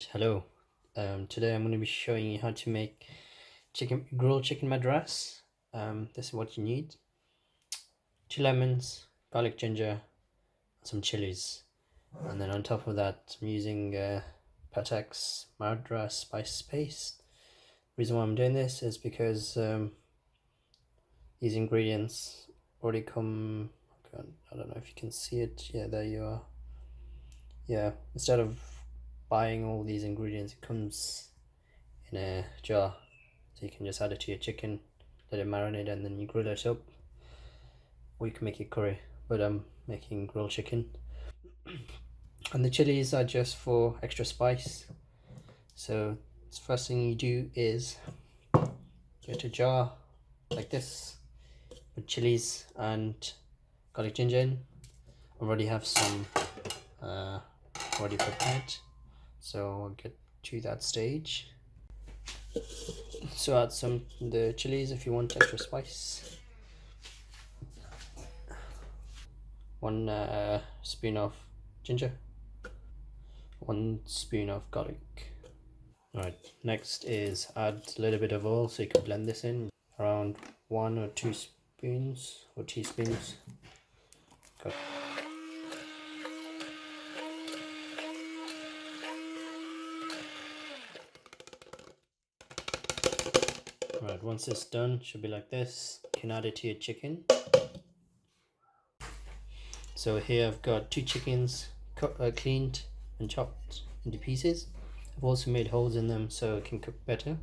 Hello. Today I'm going to be showing you how to make grilled chicken madras. This is what you need: 2 lemons, garlic, ginger, some chilies, and then on top of that I'm using Pataks Madras spice paste. The reason why I'm doing this is because these ingredients already come. I don't know if you can see it. Yeah, there you are. Yeah, instead of buying all these ingredients, it comes in a jar, so you can just add it to your chicken, let it marinate, and then you grill it up, or you can make it curry, but I'm making grilled chicken. And the chilies are just for extra spice. So the first thing you do is get a jar like this with chilies and garlic, ginger in. I already have some already prepared, so I'll get to that stage. So add the chilies if you want extra spice. 1 spoon of ginger, 1 spoon of garlic. Alright, next is add a little bit of oil so you can blend this in. Around 1 or 2 spoons or teaspoons. Good. Alright, once it's done, it should be like this. You can add it to your chicken. So here I've got 2 chickens cleaned and chopped into pieces. I've also made holes in them so it can cook better.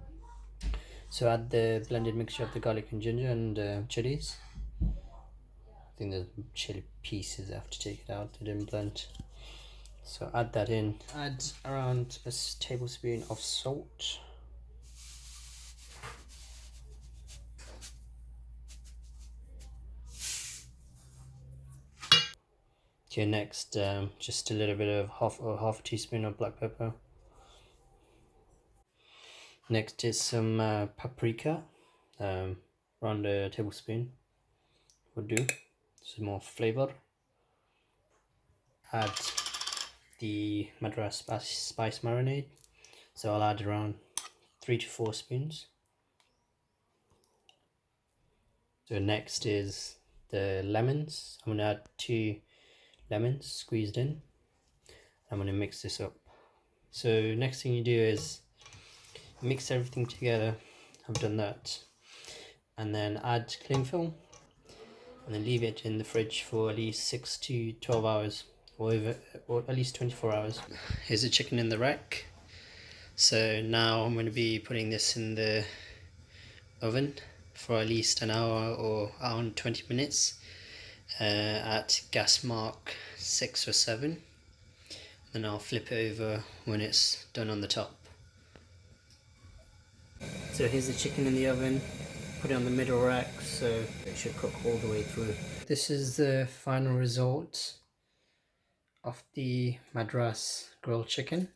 So add the blended mixture of the garlic and ginger and chilies. I think the chili pieces, I have to take it out, they didn't blend. So add that in. Add around a tablespoon of salt. Okay, next just a little bit of half a teaspoon of black pepper. Next is some paprika, around a tablespoon would do, some more flavor. Add the Madras spice marinade, so I'll add around 3 to 4 spoons. So next is the lemons. I'm going to add 2 lemons squeezed in. I'm going to mix this up. So next thing you do is mix everything together. I've done that, and then add cling film, and then leave it in the fridge for at least 6 to 12 hours, or at least 24 hours. Here's the chicken in the rack. So now I'm going to be putting this in the oven for at least an hour or hour and 20 minutes at gas mark 6 or 7. Then I'll flip it over when it's done on the top. So here's the chicken in the oven. Put it on the middle rack so it should cook all the way through. This is the final result of the Madras grilled chicken.